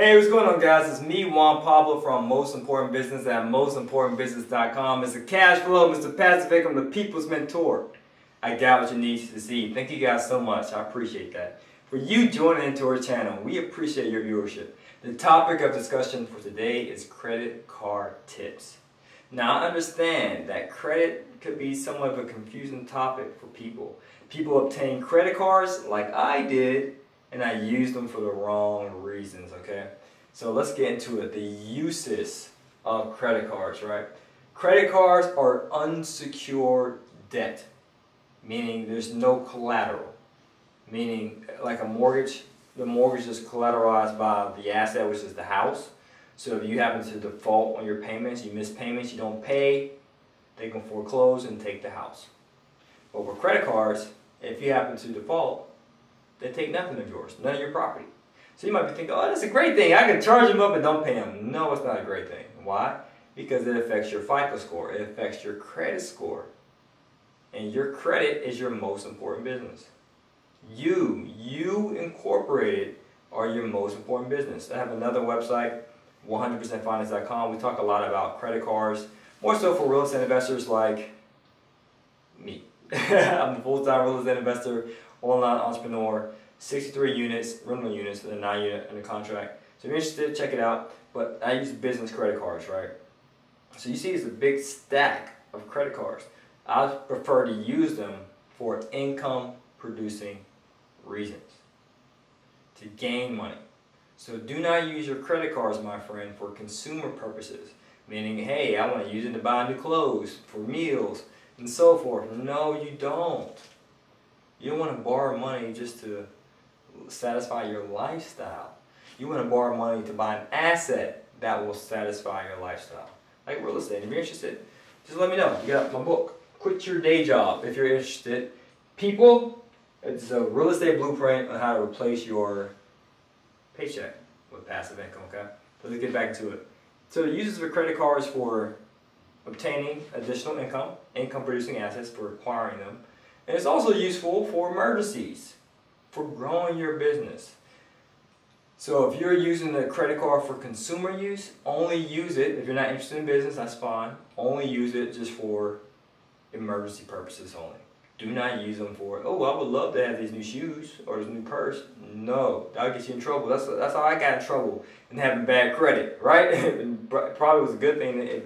Hey, what's going on, guys? It's me, Juan Pablo from Most Important Business at mostimportantbusiness.com. Mr. Cash Flow, Mr. Passive Income, the People's Mentor. I got what you need to see. Thank you guys so much. I appreciate that. For you joining into our channel, we appreciate your viewership. The topic of discussion for today is credit card tips. Now, I understand that credit could be somewhat of a confusing topic for people. People obtain credit cards like I did, and I used them for the wrong reasons, okay? So let's get into it. The uses of credit cards, right? Credit cards are unsecured debt, meaning there's no collateral. Meaning, like a mortgage, the mortgage is collateralized by the asset, which is the house. So if you happen to default on your payments, you miss payments, you don't pay, they can foreclose and take the house. But with credit cards, if you happen to default, they take nothing of yours, none of your property. So you might be thinking, oh, that's a great thing. I can charge them up and don't pay them. No, it's not a great thing. Why? Because it affects your FICO score. It affects your credit score. And your credit is your most important business. You incorporated, are your most important business. I have another website, 100percentfinance.com. We talk a lot about credit cards, more so for real estate investors like me. I'm a full-time real estate investor, online entrepreneur, 63 units, rental units, and a 9-unit under contract. So if you're interested, check it out. But I use business credit cards, right? So you see it's a big stack of credit cards. I prefer to use them for income producing reasons, to gain money. So do not use your credit cards, my friend, for consumer purposes. Meaning, hey, I want to use it to buy new clothes, for meals, and so forth. No, you don't. You don't want to borrow money just to satisfy your lifestyle. You want to borrow money to buy an asset that will satisfy your lifestyle. Like real estate. If you're interested, just let me know. You got my book, Quit Your Day Job, if you're interested. People, it's a real estate blueprint on how to replace your paycheck with passive income, okay? So let's get back to it. So the uses of credit cards for obtaining additional income producing assets, for acquiring them. And it's also useful for emergencies, for growing your business. So if you're using a credit card for consumer use, only use it. If you're not interested in business, that's fine. Only use it just for emergency purposes only. Do not use them for, oh, I would love to have these new shoes or this new purse. No, that'll get you in trouble. That's how I got in trouble in having bad credit, right? It probably was a good thing if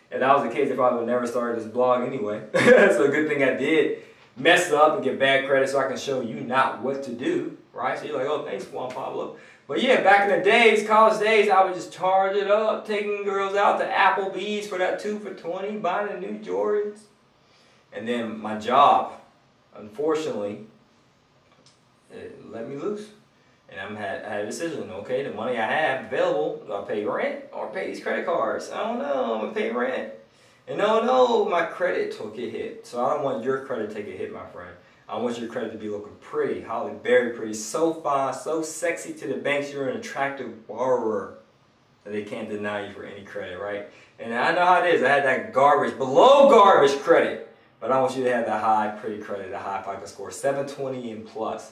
that was the case, I probably would never started this blog anyway. So a good thing I did mess up and get bad credit so I can show you not what to do, right? So you're like, oh, thanks, Juan Pablo. But yeah, back in the days, college days, I would just charge it up, taking girls out to Applebee's for that 2 for $20, buying the new Jordans. And then my job, unfortunately, it let me loose. And I had a decision, okay, the money I have available, do I pay rent or pay these credit cards? I don't know, I'm going to pay rent. And no, my credit took a hit. So I don't want your credit to take a hit, my friend. I want your credit to be looking pretty, Holly Berry pretty, so fine, so sexy to the banks. You're an attractive borrower that they can't deny you for any credit, right? And I know how it is. I had that garbage, below garbage credit. But I want you to have that high, pretty credit, that high FICO score, 720 and plus,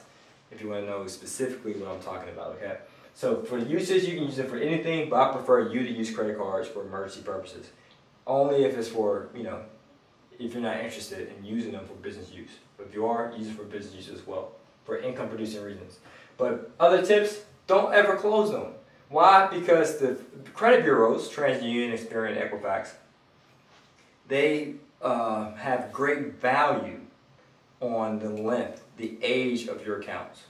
if you want to know specifically what I'm talking about, okay? So for usage, you can use it for anything, but I prefer you to use credit cards for emergency purposes. Only if it's for, if you're not interested in using them for business use. But if you are, use it for business use as well, for income producing reasons. But other tips, don't ever close them. Why? Because the credit bureaus, TransUnion, Experian, Equifax, they have great value on the length, the age of your accounts.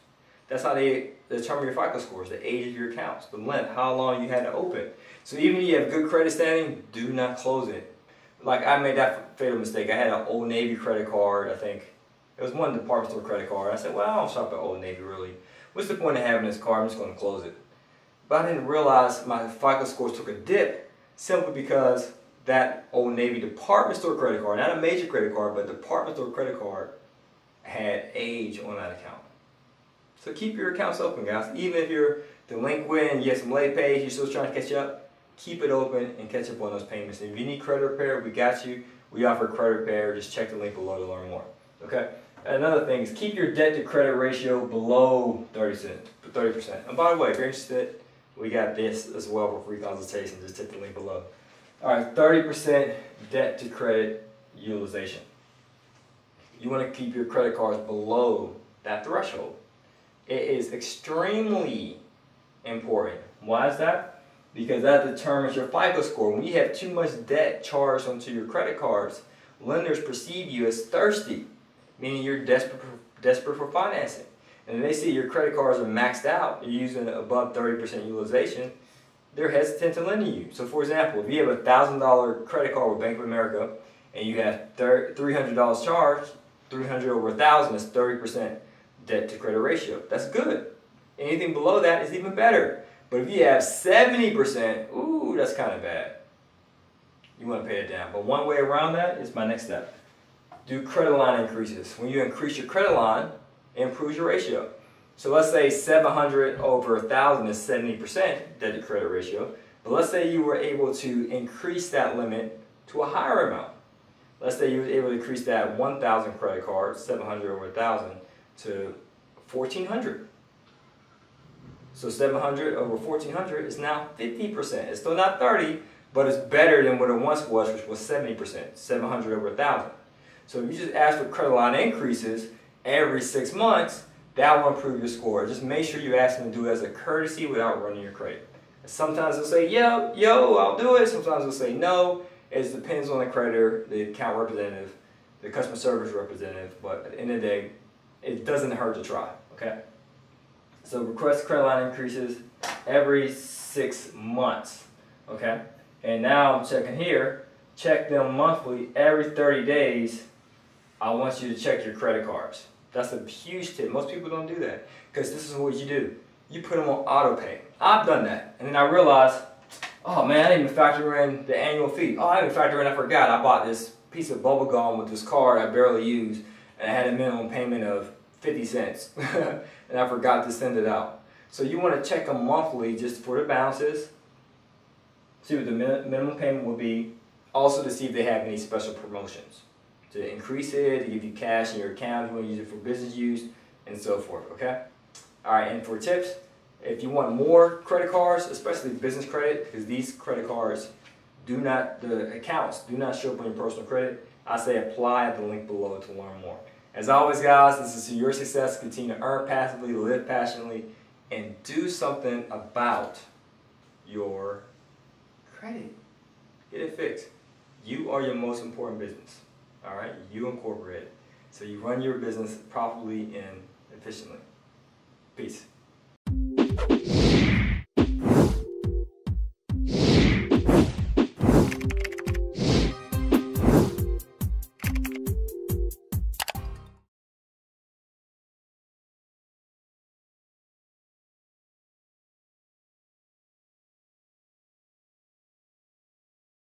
That's how they determine your FICO scores, the age of your accounts, the length, how long you had to open. So even if you have good credit standing, do not close it. Like I made that fatal mistake. I had an Old Navy credit card, I think. It was one department store credit card. I said, well, I don't shop at Old Navy really. What's the point of having this card? I'm just going to close it. But I didn't realize my FICO scores took a dip simply because that Old Navy department store credit card, not a major credit card, but department store credit card, had age on that account. So keep your accounts open, guys. Even if you're delinquent and you have some late pays, you're still trying to catch up, keep it open and catch up on those payments. And if you need credit repair, we got you. We offer credit repair. Just check the link below to learn more. Okay? Another thing is keep your debt to credit ratio below 30%. And by the way, if you're interested, we got this as well for free consultation. Just hit the link below. All right, 30% debt to credit utilization. You want to keep your credit cards below that threshold. It is extremely important. Why is that? Because that determines your FICO score. When you have too much debt charged onto your credit cards, lenders perceive you as thirsty, meaning you're desperate for financing. And if they see your credit cards are maxed out, you're using above 30% utilization, they're hesitant to lend to you. So for example, if you have a $1,000 credit card with Bank of America and you have $300 charged, 300 over 1,000 is 30% debt to credit ratio. That's good. Anything below that is even better. But if you have 70%, ooh, that's kind of bad. You want to pay it down. But one way around that is my next step. Do credit line increases. When you increase your credit line, it improves your ratio. So let's say 700 over 1,000 is 70% debt to credit ratio. But let's say you were able to increase that limit to a higher amount. Let's say you were able to increase that 1,000 credit card, 700 over 1,000, to 1,400. So 700 over 1,400 is now 50%. It's still not 30, but it's better than what it once was, which was 70%, 700 over 1,000. So if you just ask for credit line increases every 6 months, that will improve your score. Just make sure you ask them to do it as a courtesy without running your credit. Sometimes they'll say, yo, I'll do it. Sometimes they'll say no. It depends on the creditor, the account representative, the customer service representative, but at the end of the day, it doesn't hurt to try, okay? So request credit line increases every 6 months, okay? And now I'm checking here, check them monthly every 30 days. I want you to check your credit cards. That's a huge tip. Most people don't do that because this is what you do. You put them on auto pay. I've done that. And then I realized, oh man, I didn't even factor in the annual fee. Oh, I didn't factor in, I forgot. I bought this piece of bubble gum with this card I barely used and I had a minimum payment of 50 cents. And I forgot to send it out. So you want to check them monthly just for the balances. See what the minimum payment will be. Also to see if they have any special promotions. To increase it, to give you cash in your account, if you want to use it for business use, and so forth, okay? Alright, and for tips, if you want more credit cards, especially business credit, because these credit cards the accounts do not show up on your personal credit, I say apply at the link below to learn more. As always guys, this is to your success. Continue to earn passively, live passionately, and do something about your credit. Get it fixed. You are your most important business. Alright, you incorporate it. So you run your business properly and efficiently. Peace.